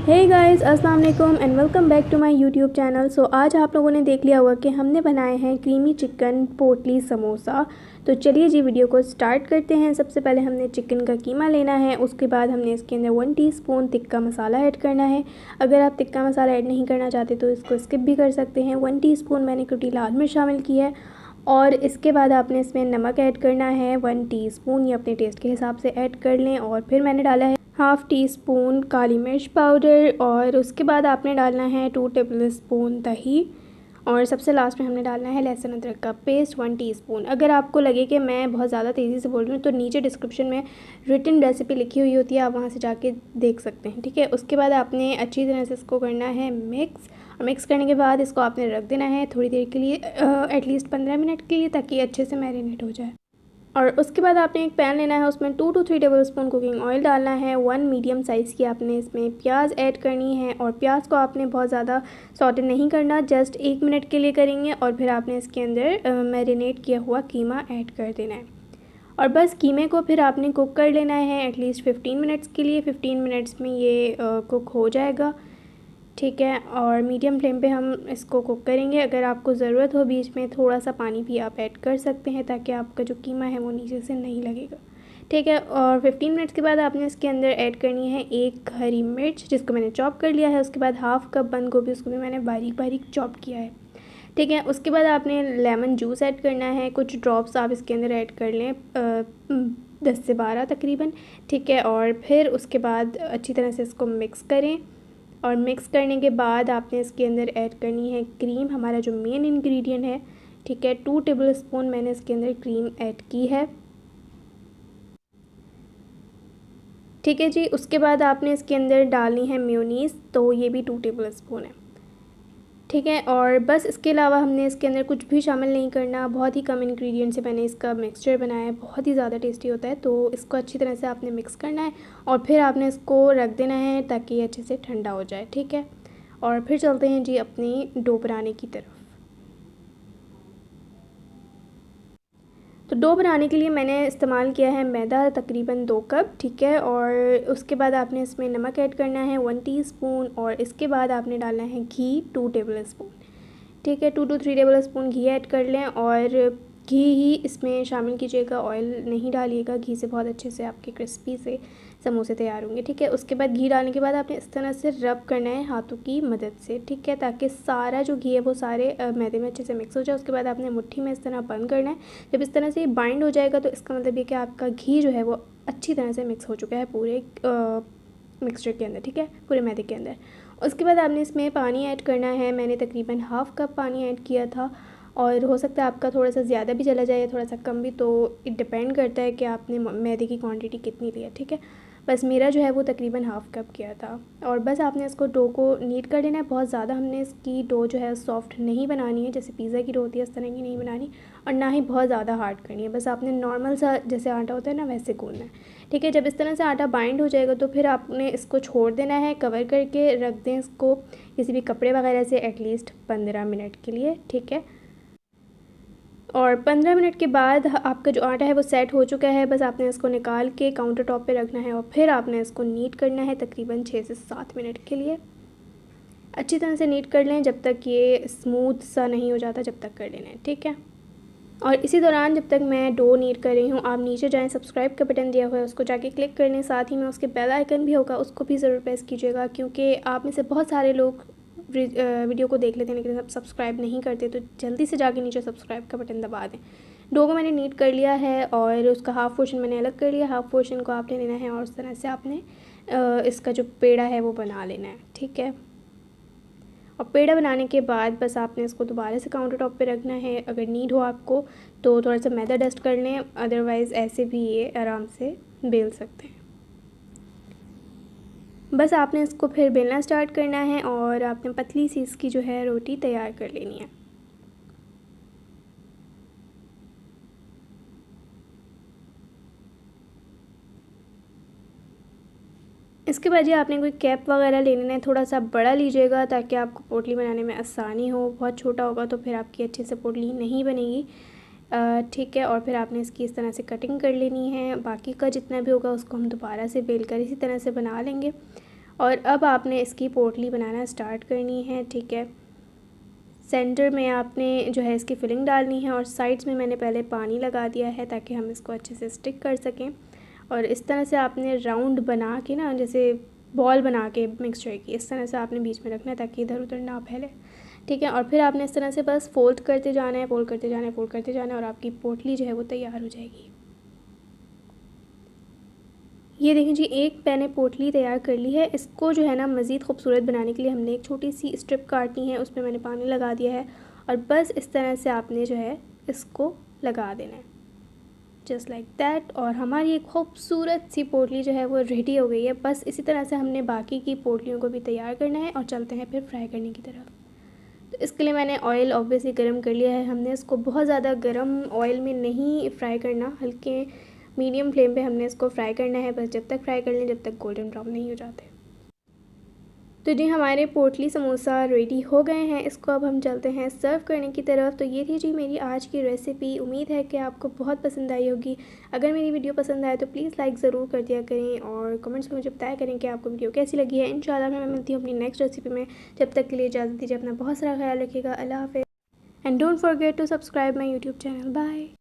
हे guys, अस्सलाम वालेकुम and welcome back to my YouTube channel. So आज आप लोगों ने देख लिया होगा कि हमने बनाए हैं क्रीमी चिकन पोटली समोसा। तो चलिए जी वीडियो को स्टार्ट करते हैं। सबसे पहले हमने चिकन का कीमा लेना है, उसके बाद हमने इसके अंदर 1 टीस्पून तिक्का मसाला ऐड करना है। अगर आप तिक्का मसाला ऐड नहीं करना चाहते तो इसको स्किप भी कर सकते हैं। 1 टीस्पून मैंने कुटी लाल मिर्च शामिल की है और इसके बाद आपने इसमें नमक ऐड करना है 1 टीस्पून, ये अपने टेस्ट के हिसाब से ऐड कर लें। और फिर मैंने डाला है हाफ़ टी स्पून काली मिर्च पाउडर और उसके बाद आपने डालना है 2 टेबल स्पून दही और सबसे लास्ट में हमने डालना है लहसुन अदरक का पेस्ट 1 टीस्पून। अगर आपको लगे कि मैं बहुत ज़्यादा तेज़ी से बोल रही हूँ तो नीचे डिस्क्रिप्शन में रिटन रेसिपी लिखी हुई होती है, आप वहाँ से जाके देख सकते हैं, ठीक है। उसके बाद आपने अच्छी तरह से इसको करना है मिक्स, और मिक्स करने के बाद इसको आपने रख देना है थोड़ी देर के लिए, एटलीस्ट 15 मिनट के लिए, ताकि अच्छे से मैरिनेट हो जाए। और उसके बाद आपने एक पैन लेना है, उसमें 2 to 3 table spoon cooking oil डालना है। 1 मीडियम साइज़ की आपने इसमें प्याज ऐड करनी है और प्याज को आपने बहुत ज़्यादा सॉटे नहीं करना, जस्ट 1 मिनट के लिए करेंगे। और फिर आपने इसके अंदर मैरिनेट किया हुआ कीमा ऐड कर देना है और बस कीमे को फिर आपने कुक कर लेना है एटलीस्ट 15 मिनट्स के लिए। 15 मिनट्स में ये कुक हो जाएगा, ठीक है। और मीडियम फ्लेम पे हम इसको कुक करेंगे। अगर आपको ज़रूरत हो बीच में थोड़ा सा पानी भी आप ऐड कर सकते हैं, ताकि आपका जो कीमा है वो नीचे से नहीं लगेगा, ठीक है। और 15 मिनट्स के बाद आपने इसके अंदर ऐड करनी है 1 हरी मिर्च, जिसको मैंने चॉप कर लिया है। उसके बाद हाफ़ कप बंद गोभी, उसको भी मैंने बारीक बारीक चॉप किया है, ठीक है। उसके बाद आपने लेमन जूस ऐड करना है, कुछ ड्रॉप्स आप इसके अंदर ऐड कर लें, 10 से 12 तकरीबन, ठीक है। और फिर उसके बाद अच्छी तरह से इसको मिक्स करें और मिक्स करने के बाद आपने इसके अंदर ऐड करनी है क्रीम, हमारा जो मेन इंग्रेडिएंट है, ठीक है। 2 टेबल स्पून मैंने इसके अंदर क्रीम ऐड की है, ठीक है जी। उसके बाद आपने इसके अंदर डालनी है मेयोनीज़, तो ये भी 2 टेबल स्पून है, ठीक है। और बस इसके अलावा हमने इसके अंदर कुछ भी शामिल नहीं करना। बहुत ही कम इंग्रेडिएंट से मैंने इसका मिक्सचर बनाया है, बहुत ही ज़्यादा टेस्टी होता है। तो इसको अच्छी तरह से आपने मिक्स करना है और फिर आपने इसको रख देना है ताकि ये अच्छे से ठंडा हो जाए, ठीक है। और फिर चलते हैं जी अपनी डो बनाने की तरफ। तो डो बनाने के लिए मैंने इस्तेमाल किया है मैदा तकरीबन 2 कप, ठीक है। और उसके बाद आपने इसमें नमक ऐड करना है 1 टीस्पून और इसके बाद आपने डालना है घी 2 टेबल स्पून, ठीक है। 2 to 3 table spoon ghee add कर लें और घी ही इसमें शामिल कीजिएगा, ऑयल नहीं डालिएगा। घी से बहुत अच्छे से आपके क्रिस्पी से समोसे तैयार होंगे, ठीक है। उसके बाद घी डालने के बाद आपने इस तरह से रब करना है हाथों की मदद से, ठीक है, ताकि सारा जो घी है वो सारे मैदे में अच्छे से मिक्स हो जाए। उसके बाद आपने मुट्ठी में इस तरह बंद करना है। जब इस तरह से ये बाइंड हो जाएगा तो इसका मतलब ये कि आपका घी जो है वो अच्छी तरह से मिक्स हो चुका है पूरे मिक्सचर के अंदर, ठीक है, पूरे मैदे के अंदर। उसके बाद आपने इसमें पानी ऐड करना है। मैंने तकरीबन हाफ़ कप पानी ऐड किया था और हो सकता है आपका थोड़ा सा ज़्यादा भी चला जाए या थोड़ा सा कम भी, तो इट डिपेंड करता है कि आपने मैदे की क्वांटिटी कितनी ली है, ठीक है। बस मेरा जो है वो तकरीबन हाफ़ कप किया था। और बस आपने इसको डो को नीट कर लेना है। बहुत ज़्यादा हमने इसकी डो जो है सॉफ्ट नहीं बनानी है, जैसे पिज़्ज़ा की डो होती है इस तरह की नहीं बनानी, और ना ही बहुत ज़्यादा हार्ड करनी है। बस आपने नॉर्मल सा जैसे आटा होता है ना वैसे गूंदना है, ठीक है। जब इस तरह से आटा बाइंड हो जाएगा तो फिर आपने इसको छोड़ देना है, कवर करके रख दें इसको किसी भी कपड़े वगैरह से एटलीस्ट 15 मिनट के लिए, ठीक है। और 15 मिनट के बाद आपका जो आटा है वो सेट हो चुका है। बस आपने इसको निकाल के काउंटर टॉप पे रखना है और फिर आपने इसको नीट करना है तकरीबन 6 से 7 मिनट के लिए। अच्छी तरह से नीट कर लें जब तक ये स्मूथ सा नहीं हो जाता, जब तक कर लेना है, ठीक है। और इसी दौरान जब तक मैं डो नीट कर रही हूँ, आप नीचे जाएं, सब्सक्राइब का बटन दिया हुआ है उसको जाके क्लिक कर लें। साथ ही में उसके बेल आइकन भी होगा, उसको भी ज़रूर प्रेस कीजिएगा, क्योंकि आप में से बहुत सारे लोग वीडियो को देख लेते हैं लेकिन सब्सक्राइब नहीं करते, तो जल्दी से जाके नीचे सब्सक्राइब का बटन दबा दें। डो को मैंने नीट कर लिया है और उसका हाफ़ पोर्शन मैंने अलग कर लिया। हाफ़ पोर्शन को आपने लेना है और उस तरह से आपने इसका जो पेड़ा है वो बना लेना है, ठीक है। और पेड़ा बनाने के बाद बस आपने इसको दोबारा से काउंटर टॉप पे रखना है। अगर नीड हो आपको तो थोड़ा सा मैदा डस्ट कर लें, अदरवाइज़ ऐसे भी ये आराम से बेल सकते हैं। बस आपने इसको फिर बेलना स्टार्ट करना है और आपने पतली सी इसकी जो है रोटी तैयार कर लेनी है। इसके बाद ये आपने कोई कैप वगैरह ले लेना है, थोड़ा सा बड़ा लीजिएगा ताकि आपको पोटली बनाने में आसानी हो। बहुत छोटा होगा तो फिर आपकी अच्छे से पोटली नहीं बनेगी, ठीक है। और फिर आपने इसकी इस तरह से कटिंग कर लेनी है। बाकी का जितना भी होगा उसको हम दोबारा से बेल कर इसी तरह से बना लेंगे। और अब आपने इसकी पोटली बनाना स्टार्ट करनी है, ठीक है। सेंटर में आपने जो है इसकी फिलिंग डालनी है और साइड्स में मैंने पहले पानी लगा दिया है ताकि हम इसको अच्छे से स्टिक कर सकें। और इस तरह से आपने राउंड बना के ना, जैसे बॉल बना के मिक्सचर की, इस तरह से आपने बीच में रखना है ताकि इधर उधर ना फैले, ठीक है। और फिर आपने इस तरह से बस फोल्ड करते जाना है, फोल्ड करते जाना है, फोल्ड करते जाना है और आपकी पोटली जो है वो तैयार हो जाएगी। ये देखें जी, एक मैंने पोटली तैयार कर ली है। इसको जो है ना मज़ीद खूबसूरत बनाने के लिए हमने एक छोटी सी स्ट्रिप काटनी है, उसमें मैंने पानी लगा दिया है और बस इस तरह से आपने जो है इसको लगा देना है, जस्ट लाइक दैट। और हमारी एक खूबसूरत सी पोटली जो है वो रेडी हो गई है। बस इसी तरह से हमने बाकी की पोटलियों को भी तैयार करना है और चलते हैं फिर फ्राई करने की तरफ। तो इसके लिए मैंने ऑयल ऑब्वियसली गर्म कर लिया है। हमने इसको बहुत ज़्यादा गर्म ऑयल में नहीं फ्राई करना, हल्के मीडियम फ्लेम पे हमने इसको फ्राई करना है, बस जब तक फ्राई कर लें जब तक गोल्डन ब्राउन नहीं हो जाते। तो जी हमारे पोटली समोसा रेडी हो गए हैं। इसको अब हम चलते हैं सर्व करने की तरफ। तो ये थी जी मेरी आज की रेसिपी। उम्मीद है कि आपको बहुत पसंद आई होगी। अगर मेरी वीडियो पसंद आए तो प्लीज़ लाइक ज़रूर कर दिया करें और कमेंट्स में मुझे बताया करें कि आपको वीडियो कैसी लगी है। इंशाल्लाह मैं मिलती हूँ अपनी नेक्स्ट रेसिपी में। जब तक के लिए इजाज़त दीजिए, अपना बहुत सारा ख्याल रखिएगा। अल्लाह हाफ़िज़ and don't forget to subscribe my YouTube channel. Bye.